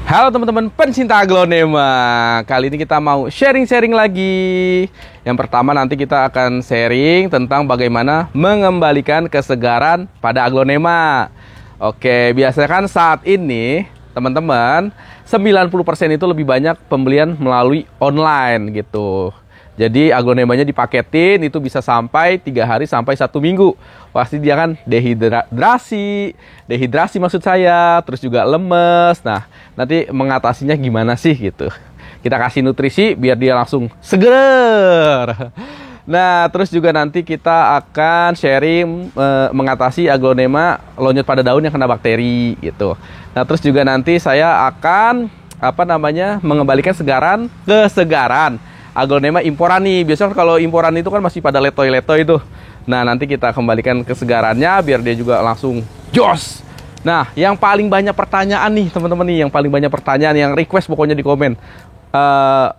Halo teman-teman pencinta aglonema. Kali ini kita mau sharing-sharing lagi. Yang pertama nanti kita akan sharing tentang bagaimana mengembalikan kesegaran pada aglonema. Oke, biasanya kan saat ini teman-teman 90% itu lebih banyak pembelian melalui online gitu. Jadi aglonemanya dipaketin itu bisa sampai 3 hari sampai 1 minggu. Pasti dia kan dehidrasi maksud saya, terus juga lemes. Nah, nanti mengatasinya gimana sih gitu. Kita kasih nutrisi biar dia langsung seger. Nah, terus juga nanti kita akan sharing mengatasi aglonema lonyot pada daun yang kena bakteri gitu. Nah, terus juga nanti saya akan mengembalikan kesegaran aglonema imporan nih. Biasanya kalau imporan itu kan masih pada letoy-letoy itu. Nah, nanti kita kembalikan kesegarannya biar dia juga langsung jos. Nah, yang paling banyak pertanyaan nih teman-teman nih, yang paling banyak pertanyaan, yang request pokoknya di komen,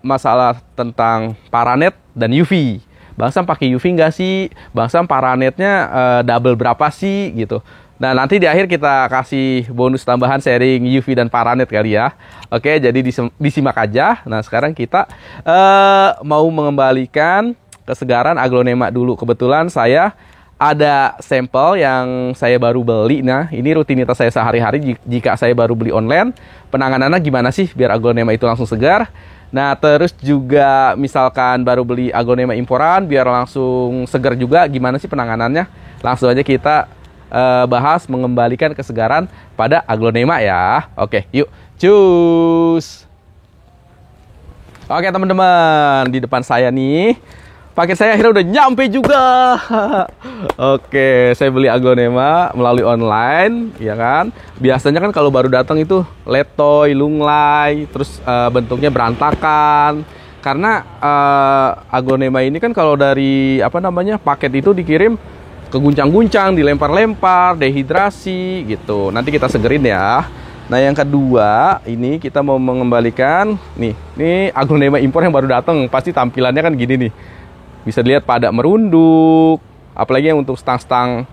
masalah tentang paranet dan UV. Bang Sam pakai UV nggak sih? Bang Sam paranetnya double berapa sih gitu. Nah, nanti di akhir kita kasih bonus tambahan sharing UV dan paranet kali ya. Oke, jadi disimak aja. Nah, sekarang kita mau mengembalikan kesegaran aglonema dulu. Kebetulan saya ada sampel yang saya baru beli. Nah, ini rutinitas saya sehari-hari jika saya baru beli online. Penanganannya gimana sih biar aglonema itu langsung segar? Nah, terus juga misalkan baru beli aglonema imporan biar langsung segar juga, gimana sih penanganannya? Langsung aja kita bahas mengembalikan kesegaran pada aglonema ya. Oke, yuk cus. Oke teman-teman, di depan saya nih paket saya akhirnya udah nyampe juga. Oke, saya beli aglonema melalui online, ya kan. Biasanya kan kalau baru datang itu letoy, lunglai, terus bentuknya berantakan. Karena aglonema ini kan kalau dari paket itu dikirim keguncang-guncang, dilempar-lempar, dehidrasi gitu. Nanti kita segerin ya. Nah, yang kedua, ini kita mau mengembalikan nih aglonema impor yang baru datang. Pasti tampilannya kan gini nih. Bisa dilihat pada merunduk, apalagi yang untuk stang-stang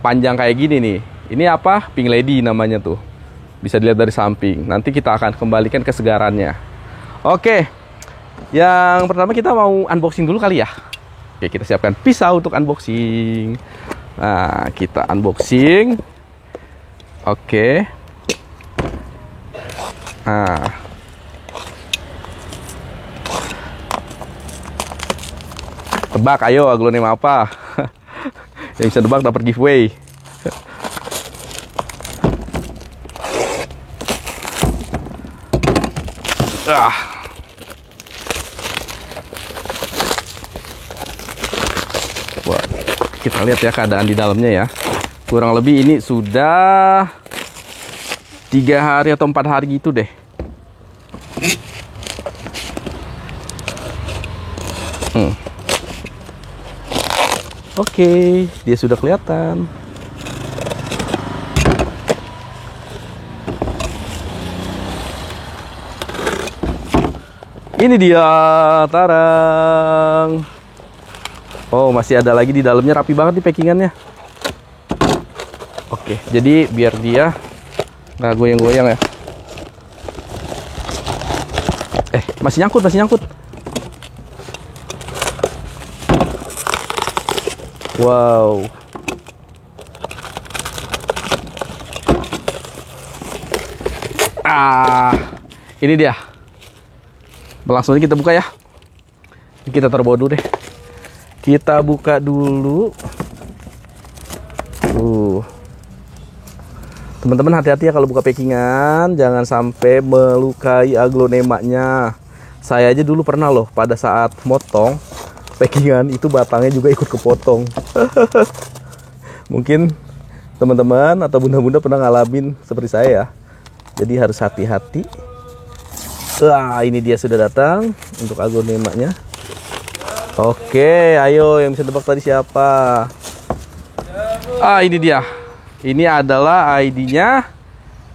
panjang kayak gini nih. Ini apa? Pink Lady namanya tuh. Bisa dilihat dari samping. Nanti kita akan kembalikan kesegarannya. Oke. Yang pertama kita mau unboxing dulu kali ya. Oke, kita siapkan pisau untuk unboxing. Nah, kita unboxing. Oke. Nah. Tebak, ayo aglonema apa? Yang bisa tebak dapat giveaway. Wah, kita lihat ya keadaan di dalamnya ya. Kurang lebih ini sudah 3 hari atau 4 hari gitu deh. Oke, dia sudah kelihatan. Ini dia, tarang. Oh, masih ada lagi di dalamnya, rapi banget nih packingannya. Oke, jadi biar dia nggak goyang-goyang ya. Masih nyangkut. Wow. Ini dia. Langsung aja kita buka ya. Kita taruh bawah dulu deh. Kita buka dulu. Teman-teman hati-hati ya kalau buka packingan, jangan sampai melukai aglonemanya. Saya aja dulu pernah loh pada saat motong packingan itu batangnya juga ikut kepotong. Mungkin teman-teman atau bunda-bunda pernah ngalamin seperti saya ya. Jadi harus hati-hati. Ini dia sudah datang untuk aglonemanya. Oke, ayo yang bisa tebak tadi siapa? Ini dia. Ini adalah ID-nya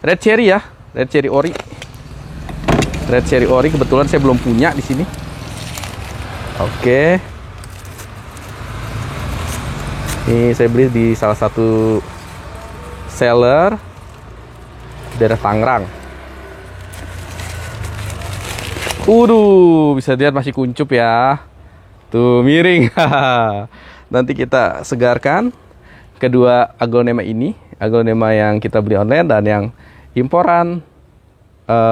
Red Cherry ya, Red Cherry Ori. Red Cherry Ori kebetulan saya belum punya di sini. Oke. Ini saya beli di salah satu seller daerah Tangerang. Bisa lihat masih kuncup ya. Tuh, miring. Nanti kita segarkan kedua aglonema ini. Aglonema yang kita beli online dan yang imporan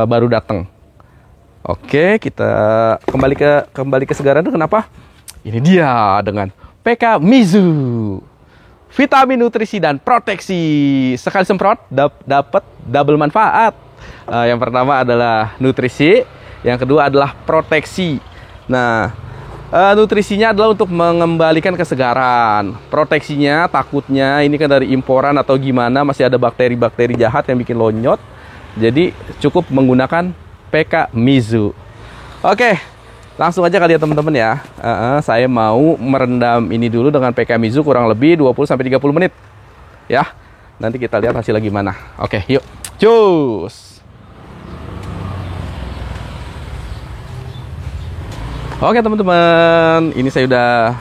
baru datang. Oke, kita kembali ke segaran itu kenapa? Ini dia dengan PK Mizu. Vitamin, nutrisi, dan proteksi. Sekali semprot dapat double manfaat. Yang pertama adalah nutrisi, yang kedua adalah proteksi. Nah, nutrisinya adalah untuk mengembalikan kesegaran. Proteksinya takutnya ini kan dari imporan atau gimana, masih ada bakteri-bakteri jahat yang bikin lonyot. Jadi cukup menggunakan PK Mizu. Oke, langsung aja kali ya teman-teman ya. Saya mau merendam ini dulu dengan PK Mizu kurang lebih 20-30 menit. Ya, nanti kita lihat hasilnya gimana. Oke, yuk. Cus. Oke teman-teman, ini saya udah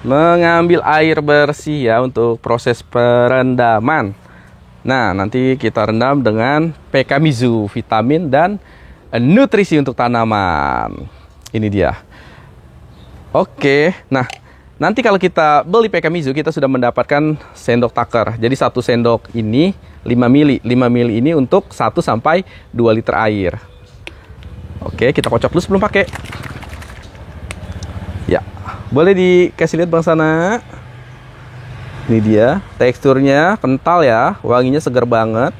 mengambil air bersih ya untuk proses perendaman. Nah, nanti kita rendam dengan PK Mizu, vitamin dan nutrisi untuk tanaman. Ini dia. Oke, nah nanti kalau kita beli PK Mizu, kita sudah mendapatkan sendok taker. Jadi 1 sendok ini 5 mili. 5 mili ini untuk 1 sampai 2 liter air. Oke, kita kocok dulu sebelum pakai. Ya, boleh dikasih lihat Bang Sana. Ini dia, teksturnya kental ya, wanginya segar banget.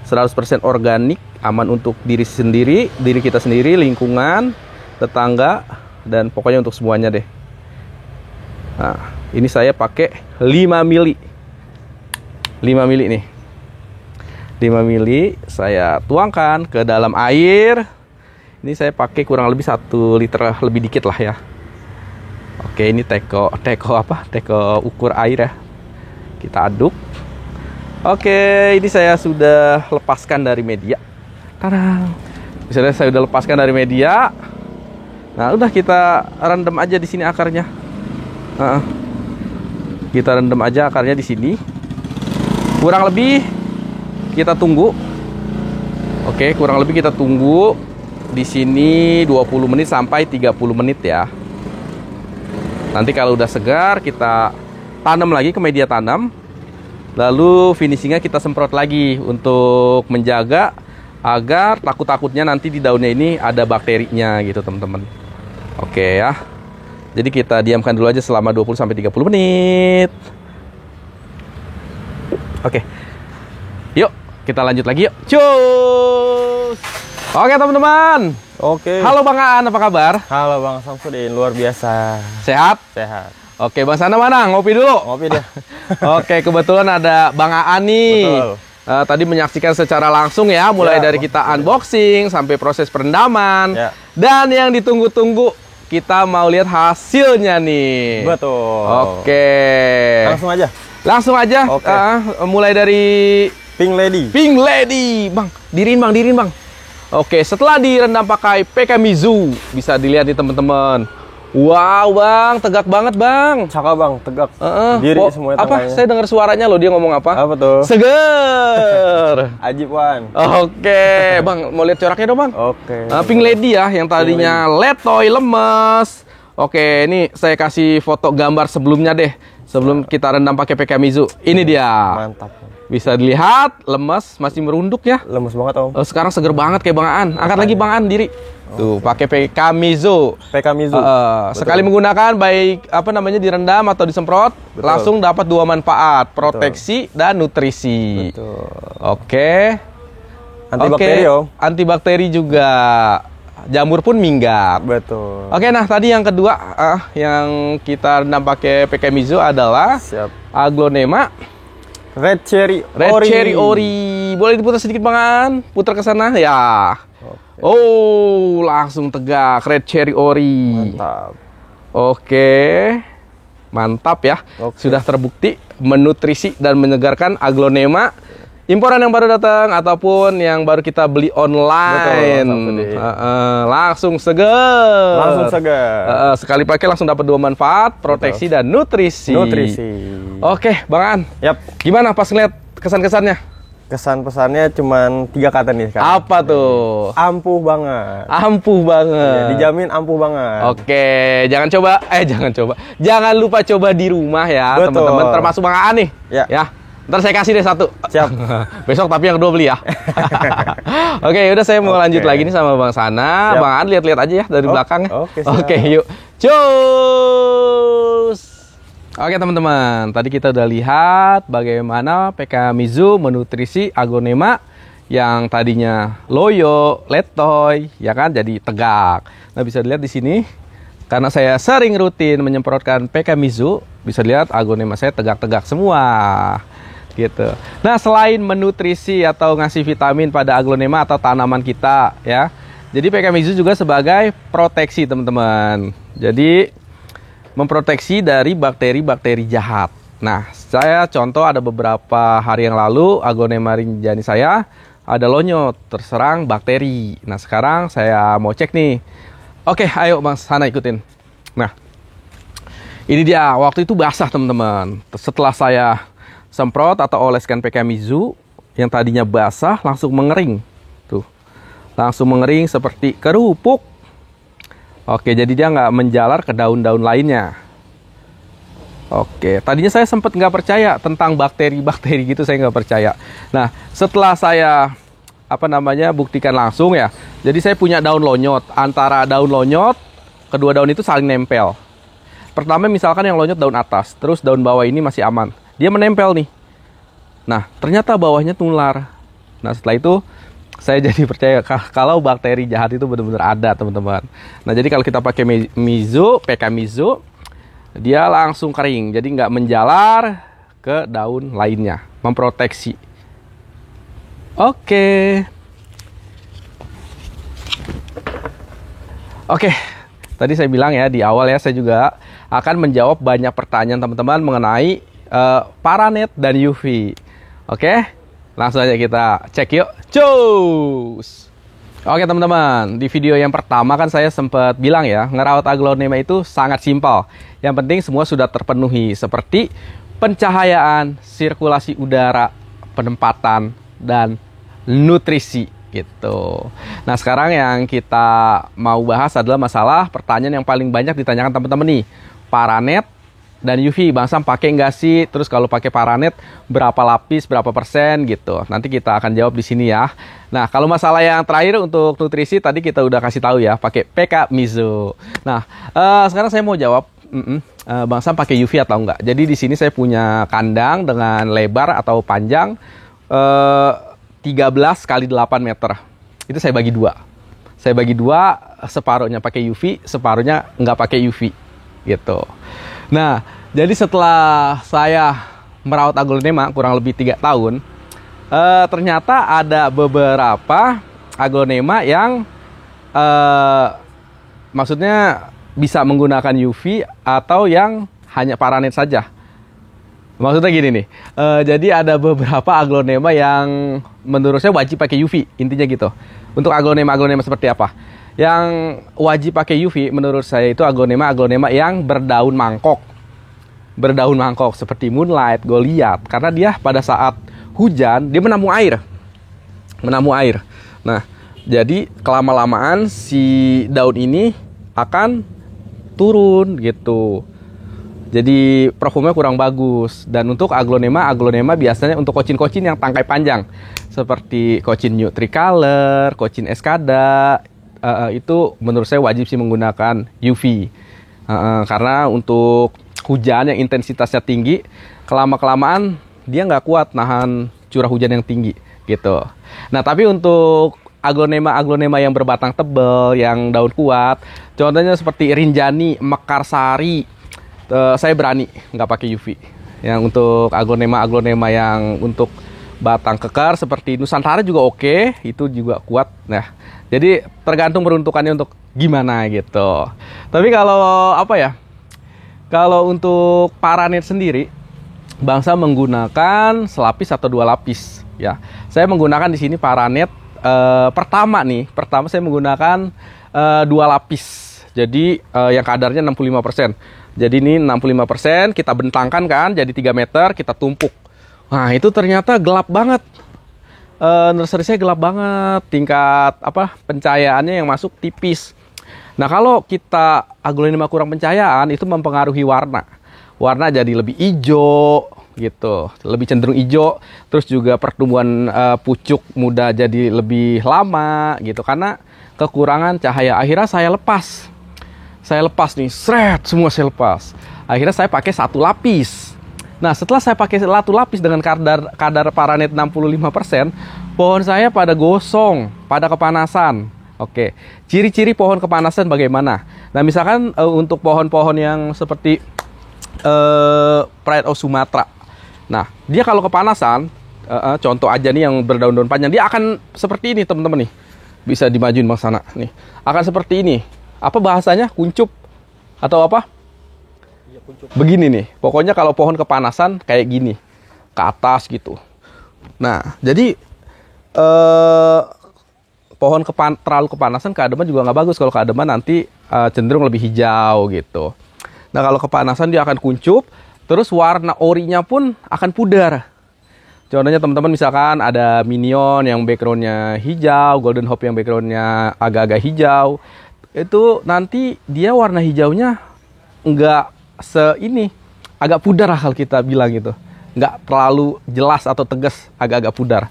100% organik, aman untuk diri kita sendiri, lingkungan, tetangga, dan pokoknya untuk semuanya deh. Nah, ini saya pakai 5 mili. 5 mili nih. 5 mili saya tuangkan ke dalam air. Ini saya pakai kurang lebih 1 liter lebih dikit lah ya. Oke, ini teko ukur air ya. Kita aduk. Oke, ini saya sudah lepaskan dari media. Tarang. Misalnya saya sudah lepaskan dari media. Nah, udah kita rendam aja di sini akarnya. Kita rendam aja akarnya di sini. Kurang lebih kita tunggu. Oke, kurang lebih kita tunggu di sini 20 menit sampai 30 menit ya. Nanti kalau udah segar, kita tanam lagi ke media tanam. Lalu finishingnya kita semprot lagi untuk menjaga agar takut-takutnya nanti di daunnya ini ada bakterinya gitu teman-teman. Oke ya. Jadi kita diamkan dulu aja selama 20-30 menit. Oke. Yuk, kita lanjut lagi yuk. Cus. Oke teman-teman. Oke. Halo Bang Aan, apa kabar? Halo Bang Samsudin, luar biasa. Sehat? Sehat. Oke, Bang Sana mana? Ngopi dulu? Ngopi deh. Oke, kebetulan ada Bang Aan nih. Betul. Tadi menyaksikan secara langsung ya, mulai dari kita unboxing sampai proses perendaman. Ya. Dan yang ditunggu-tunggu, kita mau lihat hasilnya nih. Betul. Oke. Langsung aja. Langsung aja. Oke. Mulai dari Pink Lady. Pink Lady. Bang, diriin Bang. Oke, setelah direndam pakai PK Mizu, bisa dilihat nih teman-teman. Wow, Bang, tegak banget, Bang. Cakep Bang, tegak. Diri semuanya apa? tangannya. Saya dengar suaranya loh, dia ngomong apa? Apa tuh? Seger. Ajib Wan. Oke, Bang, mau lihat coraknya dong, Bang. Oke. Pink Lady ya, yang tadinya letoy, lemes. Oke, ini saya kasih foto gambar sebelumnya deh. Sebelum kita rendam pakai PK Mizu. Ini dia. Mantap. Bisa dilihat, lemes, masih merunduk ya. Lemes banget Om. Sekarang seger banget kayak Bang Aan. Angkat lagi Bang Aan diri. Tuh, pakai PK Mizu. PK Mizu. Sekali menggunakan baik direndam atau disemprot, langsung dapat 2 manfaat, proteksi dan nutrisi. Betul. Oke. Antibakteri Om. Antibakteri juga. Jamur pun minggat. Betul. Oke, nah tadi yang kedua yang kita rendam pakai PK Mizu adalah aglonema Red Cherry Ori. Boleh diputar sedikit Bang Aan? Putar ke sana ya. Oke. Oh, langsung tegak Red Cherry Ori. Mantap. Oke. Mantap ya. Oke. Sudah terbukti menutrisi dan menyegarkan aglonema imporan yang baru datang ataupun yang baru kita beli online. Betul, langsung segar. Langsung segar. Sekali pakai langsung dapat 2 manfaat, proteksi dan nutrisi. Nutrisi. Oke, Bang Aan. Yap. Gimana pas ngeliat kesan-kesannya? kesan pesannya cuman 3 kata nih sekarang. Apa tuh? Ampuh banget. Ampuh Ya, banget. dijamin ampuh banget. Oke, jangan lupa coba di rumah ya, Betul. teman-teman. Termasuk Bang Aan nih. Ya. Ntar saya kasih deh 1. Siap. Besok tapi yang kedua beli ya. Oke, udah saya mau lanjut lagi nih sama Bang Sana. Siap. Bang Aan lihat-lihat aja ya dari belakang. oke, siap. Oke, yuk. Cus. Oke teman-teman, tadi kita udah lihat bagaimana PK Mizu menutrisi aglonema yang tadinya loyo, letoy, ya kan, jadi tegak. Nah bisa dilihat di sini, karena saya sering rutin menyemprotkan PK Mizu, bisa lihat aglonema saya tegak-tegak semua, gitu. Nah selain menutrisi atau ngasih vitamin pada aglonema atau tanaman kita, ya, jadi PK Mizu juga sebagai proteksi teman-teman. Jadi memproteksi dari bakteri-bakteri jahat. Nah, saya contoh ada beberapa hari yang lalu aglonema rinjani saya ada lonyot terserang bakteri. Nah, sekarang saya mau cek nih. Oke, ayo Bang Sana ikutin. Nah, ini dia. Waktu itu basah teman-teman. Setelah saya semprot atau oleskan PK Mizu yang tadinya basah langsung mengering. Tuh, langsung mengering seperti kerupuk. Oke, jadi dia nggak menjalar ke daun-daun lainnya. Oke, tadinya saya sempat nggak percaya tentang bakteri-bakteri gitu, saya nggak percaya. Nah, setelah saya buktikan langsung ya. Jadi saya punya daun lonyot. Antara daun lonyot, kedua daun itu saling nempel. Pertama misalkan yang lonyot daun atas, terus daun bawah ini masih aman. Dia menempel nih. Nah, ternyata bawahnya nular. Nah, setelah itu saya jadi percaya kalau bakteri jahat itu benar-benar ada teman-teman. Nah jadi kalau kita pakai Mizu, PK Mizu, dia langsung kering. Jadi nggak menjalar ke daun lainnya. Memproteksi. Oke. Tadi saya bilang ya di awal ya, saya juga akan menjawab banyak pertanyaan teman-teman mengenai paranet dan UV. Oke. Langsung aja kita cek yuk. Cus. Oke teman-teman, di video yang pertama kan saya sempat bilang ya, ngerawat aglonema itu sangat simpel. Yang penting semua sudah terpenuhi seperti pencahayaan, sirkulasi udara, penempatan, dan nutrisi gitu. Nah sekarang yang kita mau bahas adalah masalah pertanyaan yang paling banyak ditanyakan teman-teman nih. Paranet dan UV, Bang Sam pakai nggak sih? Terus kalau pakai paranet berapa lapis, berapa persen gitu. Nanti kita akan jawab di sini ya. Nah, kalau masalah yang terakhir untuk nutrisi tadi kita udah kasih tahu ya, pakai PK Mizu. Nah, sekarang saya mau jawab, Bang Sam pakai UV atau enggak? Jadi di sini saya punya kandang dengan lebar atau panjang 13 kali 8 meter. Itu saya bagi dua. Saya bagi dua, separuhnya pakai UV, separuhnya nggak pakai UV gitu. Nah, jadi setelah saya merawat aglonema kurang lebih 3 tahun, ternyata ada beberapa aglonema yang maksudnya bisa menggunakan UV atau yang hanya paranet saja. Maksudnya gini nih, jadi ada beberapa aglonema yang menurut saya wajib pakai UV, intinya gitu. Untuk aglonema seperti apa? Yang wajib pakai UV menurut saya itu aglonema yang berdaun mangkok. Berdaun mangkok seperti Moonlight, Goliath. Karena dia pada saat hujan, dia menampung air. Nah, jadi kelama-lamaan si daun ini akan turun gitu. Jadi perfumnya kurang bagus. Dan untuk aglonema biasanya untuk kocin-kocin yang tangkai panjang. Seperti kocin New Tricolor, kocin Escada. Itu menurut saya wajib sih menggunakan UV. Karena untuk hujan yang intensitasnya tinggi, kelama-kelamaan dia nggak kuat nahan curah hujan yang tinggi gitu. Nah tapi untuk aglonema yang berbatang tebal, yang daun kuat, contohnya seperti Rinjani, Mekarsari, saya berani nggak pakai UV. Yang untuk aglonema yang untuk batang kekar seperti Nusantara juga oke, itu juga kuat. Nah jadi tergantung peruntukannya untuk gimana gitu. Tapi kalau kalau untuk paranet sendiri, Bang Sam menggunakan selapis atau 2 lapis ya. Saya menggunakan di sini paranet pertama saya menggunakan 2 lapis. Jadi yang kadarnya 65%. Jadi ini 65%, kita bentangkan kan jadi 3 meter, kita tumpuk. Nah, itu ternyata gelap banget. nursery saya gelap banget, tingkat apa pencahayaannya yang masuk tipis. Nah, kalau kita aglonema kurang pencahayaan itu mempengaruhi warna. Warna jadi lebih hijau gitu, lebih cenderung hijau. Terus juga pertumbuhan pucuk muda jadi lebih lama gitu karena kekurangan cahaya. Akhirnya saya lepas. Saya lepas nih, semua saya lepas. Akhirnya saya pakai 1 lapis. Nah, setelah saya pakai 1 lapis dengan kadar paranet 65%, pohon saya pada gosong, pada kepanasan. Oke, ciri-ciri pohon kepanasan bagaimana? Nah, misalkan untuk pohon-pohon yang seperti Pride of Sumatra. Nah, dia kalau kepanasan, contoh aja nih yang berdaun-daun panjang, dia akan seperti ini teman-teman nih. Bisa dimajuin bang sana nih. Akan seperti ini. Apa bahasanya? Kuncup atau apa? Iya, kuncup. Begini nih. Pokoknya kalau pohon kepanasan kayak gini, ke atas gitu. Nah, jadi pohon terlalu kepanasan keademan juga nggak bagus. Kalau keademan nanti cenderung lebih hijau gitu. Nah, kalau kepanasan dia akan kuncup, terus warna orinya pun akan pudar. Contohnya teman-teman misalkan ada minion yang backgroundnya hijau, golden hope yang backgroundnya agak-agak hijau. Itu nanti dia warna hijaunya nggak agak pudar lah kalau kita bilang gitu. Nggak terlalu jelas atau tegas, agak-agak pudar.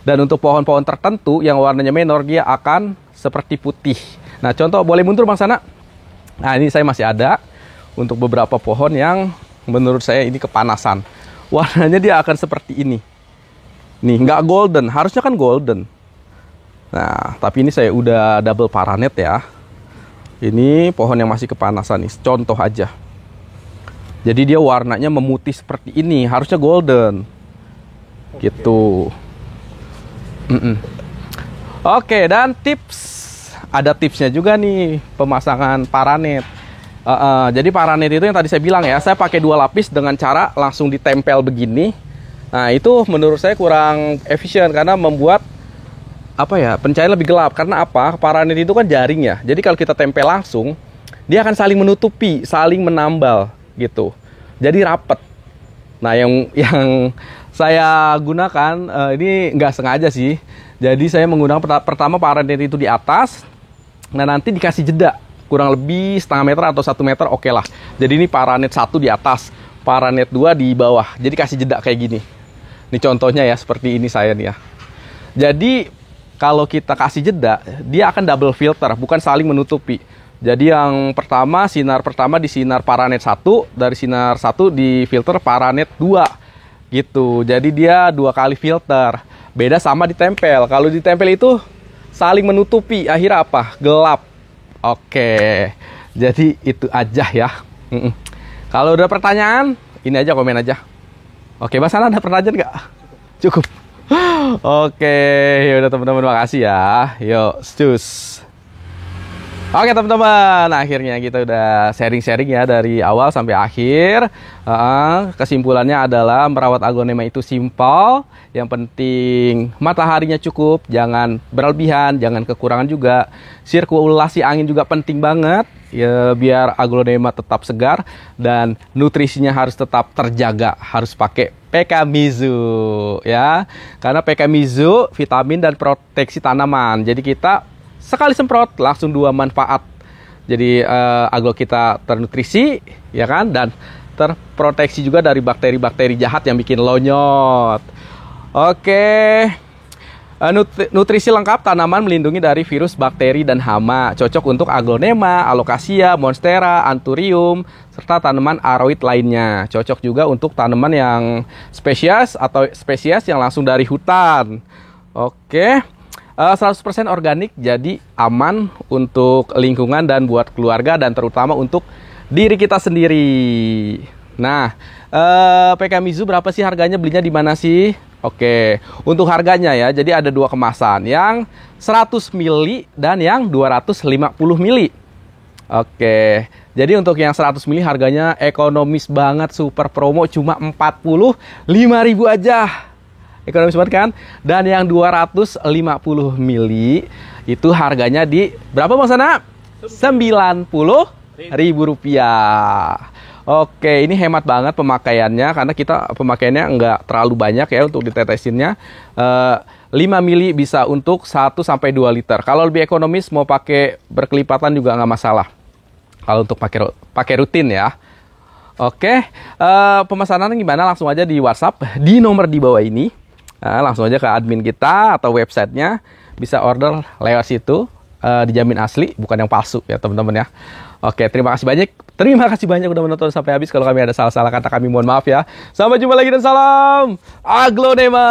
Dan untuk pohon-pohon tertentu yang warnanya menor, dia akan seperti putih. Nah, contoh boleh mundur bang sana. Nah, ini saya masih ada untuk beberapa pohon yang menurut saya ini kepanasan. Warnanya dia akan seperti ini. Nih, nggak golden, harusnya kan golden. Nah, tapi ini saya udah double paranet ya. Ini pohon yang masih kepanasan nih, contoh aja. Jadi dia warnanya memutih seperti ini, harusnya golden. Gitu. Oke, dan ada tipsnya juga nih pemasangan paranet. Jadi paranet itu yang tadi saya bilang ya, saya pakai 2 lapis dengan cara langsung ditempel begini. Nah, itu menurut saya kurang efisien karena membuat pencahayaan lebih gelap. Karena apa? Paranet itu kan jaring ya. Jadi kalau kita tempel langsung, dia akan saling menutupi, saling menambal gitu. Jadi rapet. Nah, yang saya gunakan ini nggak sengaja sih. Jadi saya menggunakan pertama paranet itu di atas. Nah, nanti dikasih jeda kurang lebih setengah meter atau 1 meter, oke lah. Jadi ini paranet 1 di atas, paranet 2 di bawah. Jadi kasih jeda kayak gini. Ini contohnya ya, seperti ini saya nih ya. Jadi kalau kita kasih jeda, dia akan double filter, bukan saling menutupi. Jadi yang pertama, sinar pertama di sinar paranet 1, dari sinar 1 di filter paranet 2. Gitu. Jadi dia 2 kali filter. Beda sama ditempel. Kalau ditempel itu saling menutupi, akhirnya apa? Gelap. Oke. Jadi itu aja ya. Kalau udah pertanyaan, ini aja komen aja. Oke, Mas Ana ada pertanyaan nggak? Cukup. Oke, yaudah teman-teman, makasih ya. Yuk, cus. Oke teman-teman, akhirnya kita udah sharing-sharing ya dari awal sampai akhir. Kesimpulannya adalah merawat aglonema itu simpel. Yang penting mataharinya cukup, jangan berlebihan, jangan kekurangan juga. Sirkulasi angin juga penting banget ya, biar aglonema tetap segar. Dan nutrisinya harus tetap terjaga, harus pakai PK Mizu ya. Karena PK Mizu vitamin dan proteksi tanaman. Jadi kita sekali semprot langsung 2 manfaat. Jadi aglo kita ternutrisi ya kan, dan terproteksi juga dari bakteri-bakteri jahat yang bikin lonyot. Oke. Nutrisi lengkap tanaman melindungi dari virus, bakteri, dan hama. Cocok untuk aglonema, alocasia, monstera, anthurium, serta tanaman aroid lainnya. Cocok juga untuk tanaman yang spesies atau spesies yang langsung dari hutan. Oke. 100% organik, jadi aman untuk lingkungan dan buat keluarga, dan terutama untuk diri kita sendiri. Nah, PK Mizu berapa sih harganya? Belinya di mana sih? Oke, untuk harganya ya, jadi ada 2 kemasan, yang 100 ml dan yang 250 ml. Oke, jadi untuk yang 100 ml harganya ekonomis banget, super promo, cuma 45.000 aja. Ekonomis banget kan? Dan yang 250 ml itu harganya di berapa Bang Sana? Rp90.000. Oke, ini hemat banget pemakaiannya karena kita pemakaiannya nggak terlalu banyak ya untuk ditetesinnya. 5 mili bisa untuk 1 sampai 2 liter. Kalau lebih ekonomis mau pakai berkelipatan juga nggak masalah. Kalau untuk pakai rutin ya. Oke, pemesanan gimana? Langsung aja di WhatsApp di nomor di bawah ini. Langsung aja ke admin kita atau websitenya. Bisa order lewat situ. Dijamin asli, bukan yang palsu ya teman-teman ya. Oke, terima kasih banyak. Terima kasih banyak udah menonton sampai habis. Kalau kami ada salah-salah kata kami mohon maaf ya. Sampai jumpa lagi dan salam Aglonema.